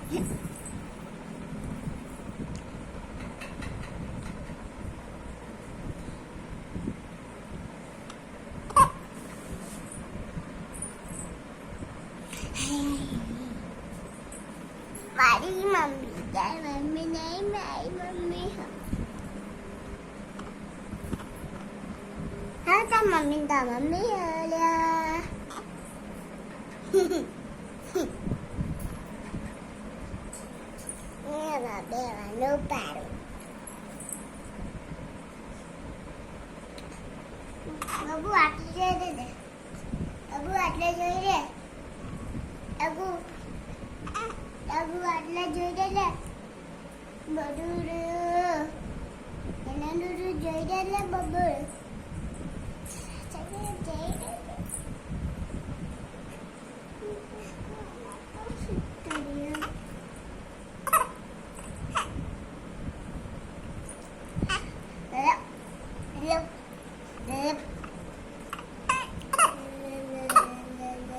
મારી મમ્મી તાર મમ્મી નહીં મારી મમ્મી હા તાર મમ્મી હલ્યા એવા બેવાનું પાડું અબુ આટલી જોઈ દે અબુ આટલે જોઈ રે અબુ આટલે જોઈ દે લે બધું એના જોઈ દે લે બબુ Yep.